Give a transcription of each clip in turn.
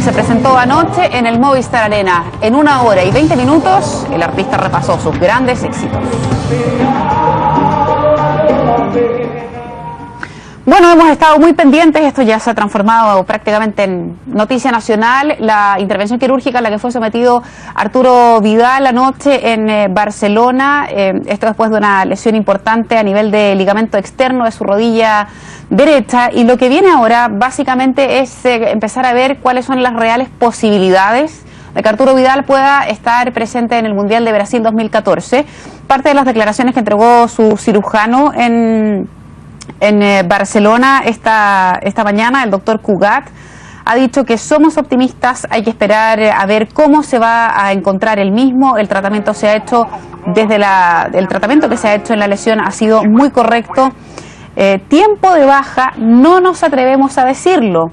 y se presentó anoche en el Movistar Arena. En 1 hora y 20 minutos, el artista repasó sus grandes éxitos. Bueno, hemos estado muy pendientes, esto ya se ha transformado prácticamente en noticia nacional, la intervención quirúrgica a la que fue sometido Arturo Vidal anoche en Barcelona, esto después de una lesión importante a nivel de ligamento externo de su rodilla derecha, y lo que viene ahora básicamente es empezar a ver cuáles son las reales posibilidades de que Arturo Vidal pueda estar presente en el Mundial de Brasil 2014. Parte de las declaraciones que entregó su cirujano en Barcelona esta mañana, el doctor Cugat, ha dicho que somos optimistas, hay que esperar a ver cómo se va a encontrar el mismo. El tratamiento se ha hecho el tratamiento que se ha hecho en la lesión ha sido muy correcto. Tiempo de baja no nos atrevemos a decirlo.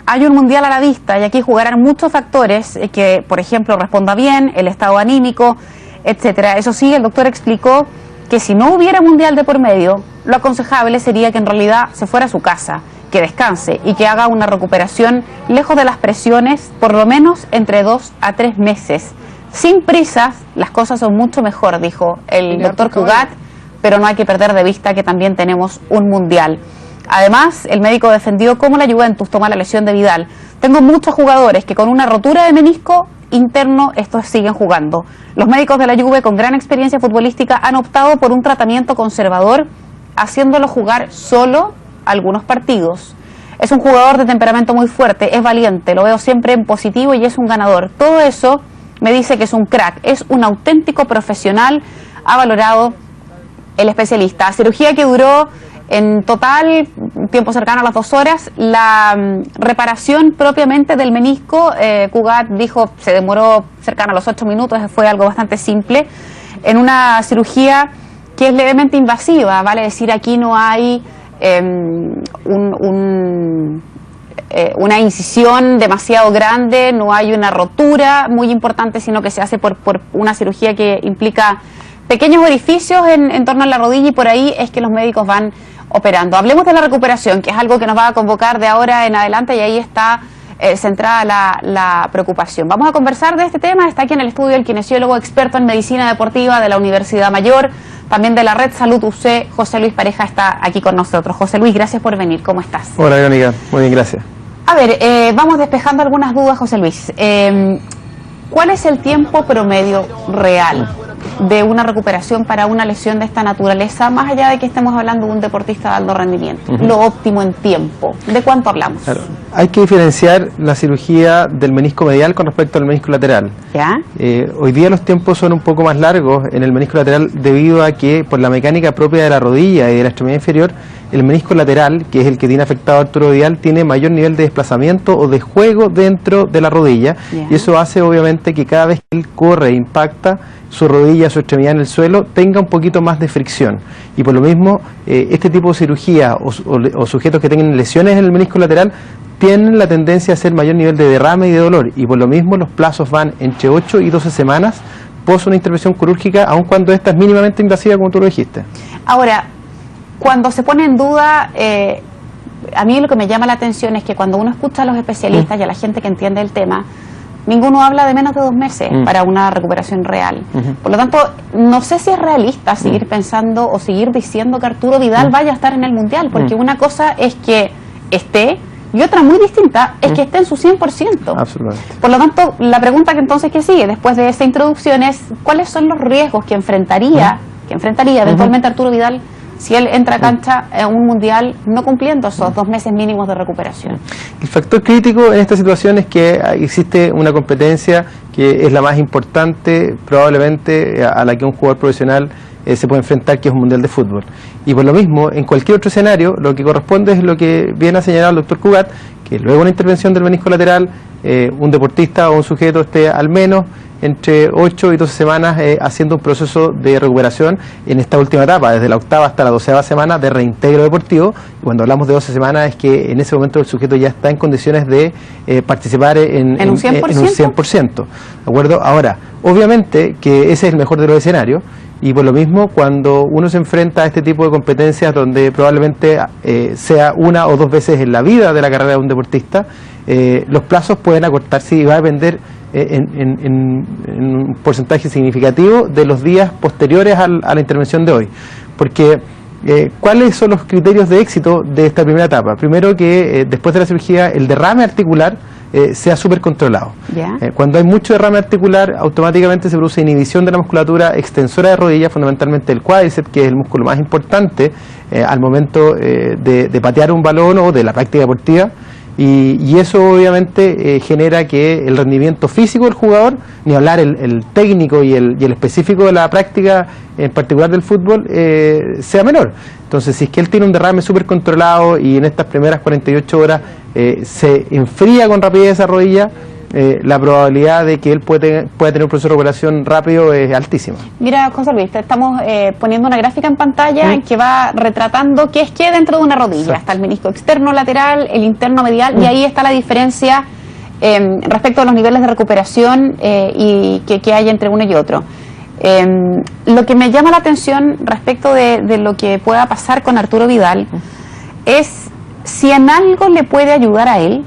Hay un mundial a la vista y aquí jugarán muchos factores que, por ejemplo, responda bien, el estado anímico, etcétera. Eso sí, el doctor explicó que si no hubiera mundial de por medio, lo aconsejable sería que en realidad se fuera a su casa, que descanse y que haga una recuperación lejos de las presiones, por lo menos entre 2 a 3 meses. Sin prisas, las cosas son mucho mejor, dijo el doctor Cugat, pero no hay que perder de vista que también tenemos un mundial. Además, el médico defendió cómo la Juventus toma la lesión de Vidal. Tengo muchos jugadores que con una rotura de menisco interno estos siguen jugando. Los médicos de la Juve con gran experiencia futbolística han optado por un tratamiento conservador, haciéndolo jugar solo algunos partidos. Es un jugador de temperamento muy fuerte, es valiente, lo veo siempre en positivo y es un ganador. Todo eso me dice que es un crack, es un auténtico profesional, ha valorado el especialista. Cirugía que duró en total tiempo cercano a las 2 horas. La reparación propiamente del menisco, Cugat dijo, se demoró cercano a los 8 minutos, fue algo bastante simple, en una cirugía que es levemente invasiva, vale decir, aquí no hay una incisión demasiado grande, no hay una rotura muy importante, sino que se hace por una cirugía que implica pequeños orificios en torno a la rodilla, y por ahí es que los médicos van operando. Hablemos de la recuperación, que es algo que nos va a convocar de ahora en adelante, y ahí está centrada la preocupación. Vamos a conversar de este tema. Está aquí en el estudio el kinesiólogo experto en medicina deportiva de la Universidad Mayor, también de la Red Salud UC, José Luis Pareja, está aquí con nosotros. José Luis, gracias por venir. ¿Cómo estás? Hola, Verónica. Muy bien, gracias. A ver, vamos despejando algunas dudas, José Luis. ¿Cuál es el tiempo promedio real de una recuperación para una lesión de esta naturaleza, más allá de que estemos hablando de un deportista de alto rendimiento? Lo óptimo en tiempo, ¿de cuánto hablamos? Claro. Hay que diferenciar la cirugía del menisco medial con respecto al menisco lateral. ¿Ya? Hoy día los tiempos son un poco más largos en el menisco lateral debido a que, por la mecánica propia de la rodilla y de la extremidad inferior, el menisco lateral, que es el que tiene afectado a Arturo Vidal, tiene mayor nivel de desplazamiento o de juego dentro de la rodilla, y eso hace obviamente que cada vez que él corre e impacta su rodilla, su extremidad en el suelo, tenga un poquito más de fricción, y por lo mismo este tipo de cirugía o sujetos que tengan lesiones en el menisco lateral tienen la tendencia a hacer mayor nivel de derrame y de dolor, y por lo mismo los plazos van entre 8 y 12 semanas pos una intervención quirúrgica, aun cuando esta es mínimamente invasiva, como tú lo dijiste. Ahora, cuando se pone en duda, a mí lo que me llama la atención es que cuando uno escucha a los especialistas y a la gente que entiende el tema, ninguno habla de menos de 2 meses para una recuperación real. Por lo tanto, no sé si es realista seguir pensando o seguir diciendo que Arturo Vidal vaya a estar en el Mundial, porque una cosa es que esté y otra muy distinta es que esté en su 100%. Absolutamente. Por lo tanto, la pregunta que entonces que sigue después de esta introducción es ¿cuáles son los riesgos que enfrentaría eventualmente Arturo Vidal si él entra a cancha en un mundial no cumpliendo esos 2 meses mínimos de recuperación? El factor crítico en esta situación es que existe una competencia que es la más importante probablemente a la que un jugador profesional se puede enfrentar, que es un mundial de fútbol. Y por lo mismo, en cualquier otro escenario, lo que corresponde es lo que viene a señalar el doctor Cugat, que luego de una intervención del menisco lateral, un deportista o un sujeto esté al menos entre 8 y 12 semanas haciendo un proceso de recuperación en esta última etapa, desde la 8ª hasta la 12ª semana de reintegro deportivo. Y cuando hablamos de 12 semanas es que en ese momento el sujeto ya está en condiciones de participar en un 100%. ¿De acuerdo? Ahora, obviamente que ese es el mejor de los escenarios, Y por lo mismo, cuando uno se enfrenta a este tipo de competencias donde probablemente sea una o dos veces en la vida de la carrera de un deportista, los plazos pueden acortarse y va a depender en un porcentaje significativo de los días posteriores a la intervención de hoy. Porque, ¿cuáles son los criterios de éxito de esta primera etapa? Primero que después de la cirugía el derrame articular sea súper controlado. Cuando hay mucho derrame articular, automáticamente se produce inhibición de la musculatura extensora de rodilla, fundamentalmente el cuádriceps, que es el músculo más importante al momento de patear un balón o de la práctica deportiva. Y eso obviamente genera que el rendimiento físico del jugador, ni hablar el técnico y el específico de la práctica, en particular del fútbol, sea menor. Entonces, si es que él tiene un derrame súper controlado y en estas primeras 48 horas se enfría con rapidez esa rodilla, la probabilidad de que él pueda tener un proceso de recuperación rápido es altísima. Mira, José Luis, te estamos poniendo una gráfica en pantalla que va retratando qué es qué dentro de una rodilla. Exacto. Está el menisco externo lateral, el interno medial, y ahí está la diferencia respecto a los niveles de recuperación y que hay entre uno y otro. Lo que me llama la atención respecto de lo que pueda pasar con Arturo Vidal es si en algo le puede ayudar a él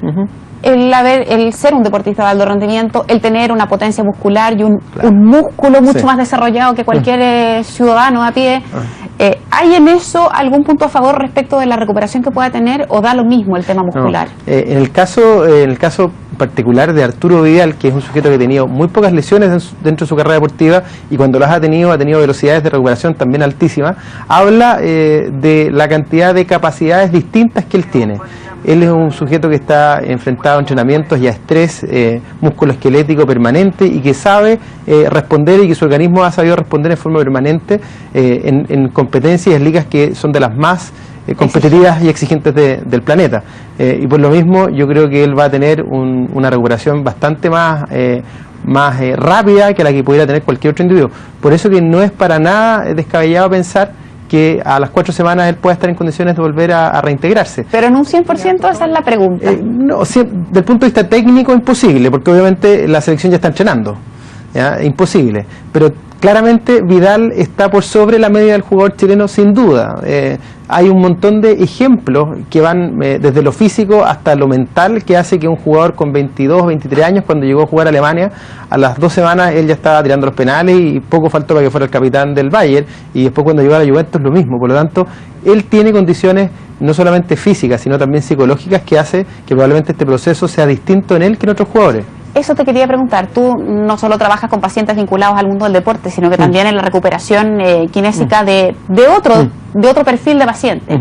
el ser un deportista de alto rendimiento, el tener una potencia muscular y un músculo mucho más desarrollado que cualquier ciudadano a pie. ¿Hay en eso algún punto a favor respecto de la recuperación que pueda tener o da lo mismo el tema muscular? No. En el caso particular de Arturo Vidal, que es un sujeto que ha tenido muy pocas lesiones dentro de su carrera deportiva y cuando las ha tenido velocidades de recuperación también altísimas, habla de la cantidad de capacidades distintas que él tiene. Él es un sujeto que está enfrentado a entrenamientos y a estrés musculoesquelético permanente y que sabe responder y que su organismo ha sabido responder en forma permanente en competencias y ligas que son de las más competitivas y exigentes del planeta. Y por lo mismo yo creo que él va a tener una recuperación bastante más rápida que la que pudiera tener cualquier otro individuo. Por eso que no es para nada descabellado pensar que a las 4 semanas él pueda estar en condiciones de volver a reintegrarse. Pero en un 100% esa es la pregunta. No, del punto de vista técnico imposible, porque obviamente la selección ya está entrenando, ¿ya? Imposible. Pero claramente Vidal está por sobre la media del jugador chileno sin duda. Hay un montón de ejemplos que van desde lo físico hasta lo mental, que hace que un jugador con 22, 23 años, cuando llegó a jugar a Alemania, a las 2 semanas él ya estaba tirando los penales y poco faltó para que fuera el capitán del Bayern, y después cuando llegó a la Juventus lo mismo. Por lo tanto, él tiene condiciones no solamente físicas, sino también psicológicas, que hace que probablemente este proceso sea distinto en él que en otros jugadores. Eso te quería preguntar, tú no solo trabajas con pacientes vinculados al mundo del deporte, sino que también en la recuperación kinésica de otro perfil de paciente.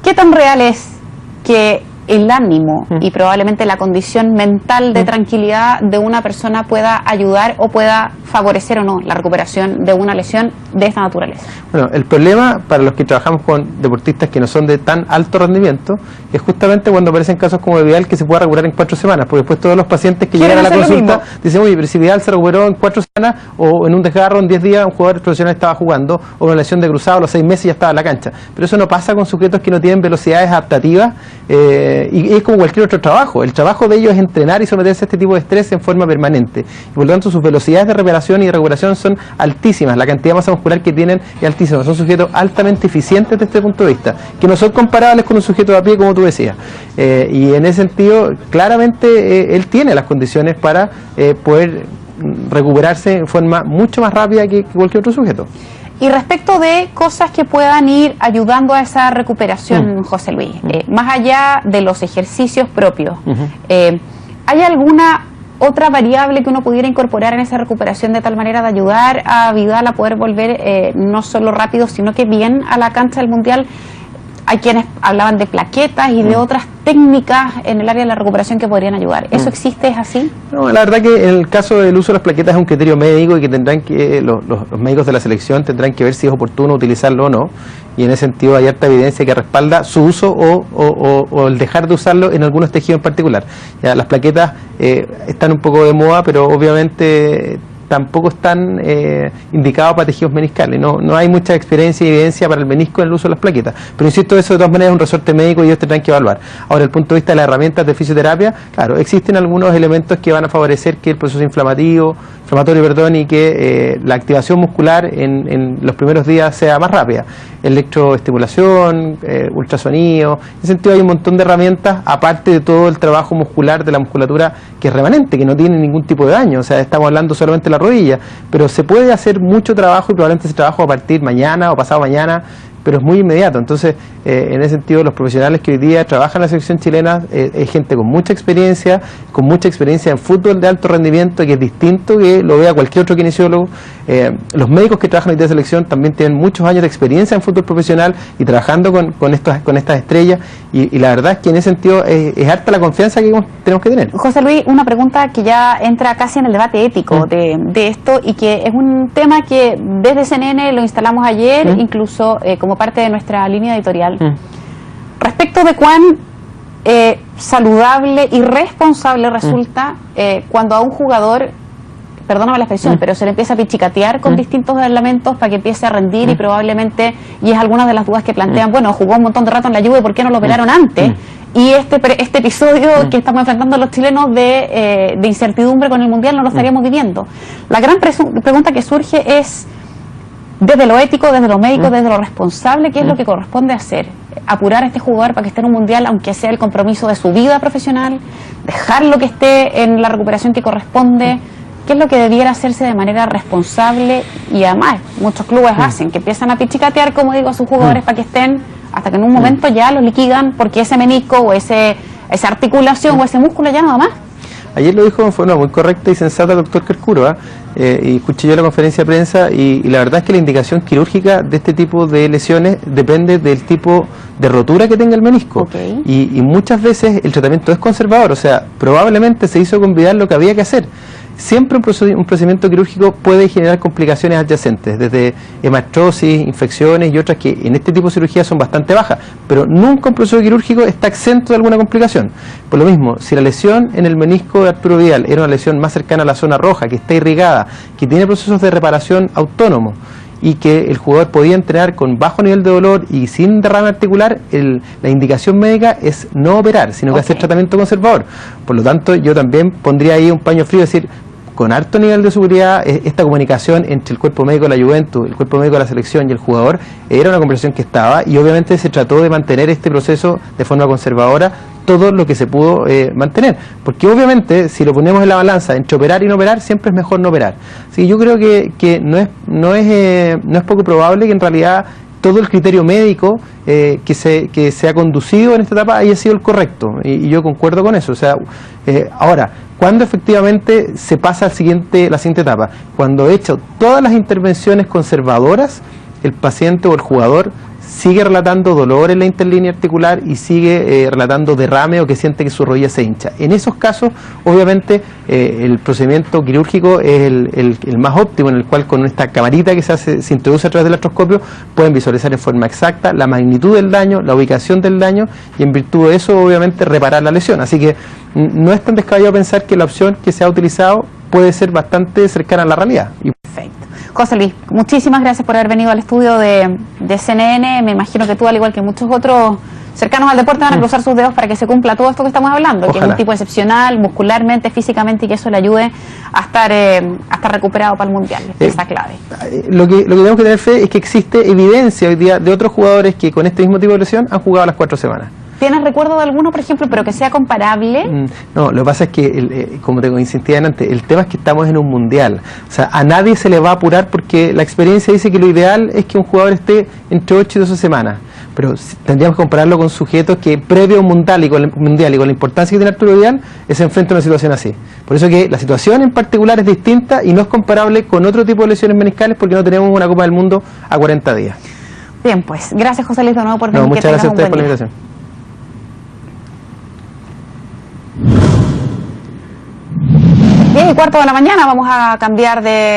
¿Qué tan real es que el ánimo y probablemente la condición mental de tranquilidad de una persona pueda ayudar o pueda favorecer o no la recuperación de una lesión de esta naturaleza? Bueno, el problema para los que trabajamos con deportistas que no son de tan alto rendimiento es justamente cuando aparecen casos como Vidal, que se pueda recuperar en 4 semanas, porque después todos los pacientes que llegan a la consulta dicen, oye, pero si Vidal se recuperó en 4 semanas o en un desgarro en 10 días, un jugador profesional estaba jugando, o una lesión de cruzado a los 6 meses ya estaba en la cancha. Pero eso no pasa con sujetos que no tienen velocidades adaptativas, y es como cualquier otro trabajo. El trabajo de ellos es entrenar y someterse a este tipo de estrés en forma permanente, y por lo tanto sus velocidades de reparación y de recuperación son altísimas, la cantidad de masa muscular que tienen es altísima, son sujetos altamente eficientes desde este punto de vista, que no son comparables con un sujeto de a pie, como tú decías, y en ese sentido claramente él tiene las condiciones para poder recuperarse en forma mucho más rápida que cualquier otro sujeto. Y respecto de cosas que puedan ir ayudando a esa recuperación, José Luis, más allá de los ejercicios propios, ¿hay alguna otra variable que uno pudiera incorporar en esa recuperación de tal manera de ayudar a Vidal a poder volver no solo rápido, sino que bien a la cancha del Mundial? Hay quienes hablaban de plaquetas y de otras técnicas en el área de la recuperación que podrían ayudar. ¿Eso existe? ¿Es así? No, la verdad que en el caso del uso de las plaquetas es un criterio médico y que tendrán que los médicos de la selección tendrán que ver si es oportuno utilizarlo o no. Y en ese sentido hay harta evidencia que respalda su uso o el dejar de usarlo en algunos tejidos en particular. Ya, las plaquetas están un poco de moda, pero obviamente tampoco están indicados para tejidos meniscales. No hay mucha experiencia y evidencia para el menisco en el uso de las plaquetas. Pero insisto, eso de todas maneras es un resorte médico y ellos tendrán que evaluar. Ahora, desde el punto de vista de las herramientas de fisioterapia, claro, existen algunos elementos que van a favorecer que el proceso inflamatorio, y que la activación muscular en los primeros días sea más rápida. Electroestimulación, ultrasonido, en ese sentido hay un montón de herramientas, aparte de todo el trabajo muscular de la musculatura que es remanente, que no tiene ningún tipo de daño, o sea, estamos hablando solamente de la rodilla, pero se puede hacer mucho trabajo y probablemente ese trabajo a partir mañana o pasado mañana, pero es muy inmediato. Entonces, en ese sentido, los profesionales que hoy día trabajan en la selección chilena es gente con mucha experiencia en fútbol de alto rendimiento, que es distinto que lo vea cualquier otro kinesiólogo. Los médicos que trabajan en la selección también tienen muchos años de experiencia en fútbol profesional y trabajando con estas estrellas, y la verdad es que en ese sentido es harta la confianza que tenemos que tener. José Luis, una pregunta que ya entra casi en el debate ético de esto, y que es un tema que desde CNN lo instalamos ayer, incluso como parte de nuestra línea editorial, respecto de cuán saludable y responsable resulta cuando a un jugador, perdóname la expresión, pero se le empieza a pichicatear con distintos elementos para que empiece a rendir, y probablemente, y es alguna de las dudas que plantean, bueno, jugó un montón de rato en la Juve, ¿por qué no lo operaron antes? Y este episodio que estamos enfrentando los chilenos de incertidumbre con el Mundial no lo estaríamos viviendo. La gran pregunta que surge es, desde lo ético, desde lo médico, desde lo responsable, ¿qué es lo que corresponde hacer? Apurar a este jugador para que esté en un Mundial, aunque sea el compromiso de su vida profesional, dejarlo que esté en la recuperación que corresponde. ¿Qué es lo que debiera hacerse de manera responsable? Y además, muchos clubes hacen, que empiezan a pichicatear, como digo, a sus jugadores para que estén, hasta que en un momento ya los liquidan porque ese menisco o esa articulación o ese músculo ya no va más. Ayer lo dijo de forma muy correcta y sensata el doctor Kerkuro, y escuché yo la conferencia de prensa, y la verdad es que la indicación quirúrgica de este tipo de lesiones depende del tipo de rotura que tenga el menisco. Y muchas veces el tratamiento es conservador, o sea, probablemente se hizo con Vidal lo que había que hacer. Siempre un procedimiento quirúrgico puede generar complicaciones adyacentes, desde hemartrosis, infecciones y otras que en este tipo de cirugía son bastante bajas, pero nunca un proceso quirúrgico está exento de alguna complicación. Por lo mismo, si la lesión en el menisco de Arturo Vidal era una lesión más cercana a la zona roja, que está irrigada, que tiene procesos de reparación autónomos, y que el jugador podía entrenar con bajo nivel de dolor y sin derrame articular, la indicación médica es no operar, sino que hacer tratamiento conservador. Por lo tanto, yo también pondría ahí un paño frío, es decir, con alto nivel de seguridad, esta comunicación entre el cuerpo médico de la Juventus, el cuerpo médico de la selección y el jugador, era una conversación que estaba, y obviamente se trató de mantener este proceso de forma conservadora todo lo que se pudo mantener, porque obviamente si lo ponemos en la balanza entre operar y no operar, siempre es mejor no operar. Así que yo creo que no es poco probable que en realidad todo el criterio médico que se ha conducido en esta etapa haya sido el correcto, y yo concuerdo con eso. O sea, ahora, ¿cuándo efectivamente se pasa la siguiente etapa? Cuando he hecho todas las intervenciones conservadoras, el paciente o el jugador sigue relatando dolor en la interlínea articular y sigue relatando derrame o que siente que su rodilla se hincha. En esos casos, obviamente, el procedimiento quirúrgico es el más óptimo, en el cual con esta camarita que se introduce a través del artroscopio pueden visualizar en forma exacta la magnitud del daño, la ubicación del daño, y en virtud de eso, obviamente, reparar la lesión. Así que no es tan descabellado pensar que la opción que se ha utilizado puede ser bastante cercana a la realidad. Perfecto. José Luis, muchísimas gracias por haber venido al estudio de CNN. Me imagino que tú, al igual que muchos otros cercanos al deporte, van a cruzar sus dedos para que se cumpla todo esto que estamos hablando. Ojalá. Que es un tipo excepcional, muscularmente, físicamente, y que eso le ayude a estar recuperado para el Mundial. Esa clave. Lo que tenemos que tener fe es que existe evidencia hoy día de otros jugadores que con este mismo tipo de lesión han jugado las 4 semanas. ¿Tienes recuerdo de alguno, por ejemplo, pero que sea comparable? No, lo que pasa es que, como te insistía antes, el tema es que estamos en un Mundial. O sea, a nadie se le va a apurar, porque la experiencia dice que lo ideal es que un jugador esté entre 8 y 12 semanas. Pero tendríamos que compararlo con sujetos que previo a un Mundial y con la importancia que tiene Arturo Vidal, se enfrenta a una situación así. Por eso que la situación en particular es distinta y no es comparable con otro tipo de lesiones meniscales, porque no tenemos una Copa del Mundo a 40 días. Bien, pues, gracias José Luis de nuevo por venir. Muchas gracias a ustedes por la invitación. 10:15 de la mañana, vamos a cambiar de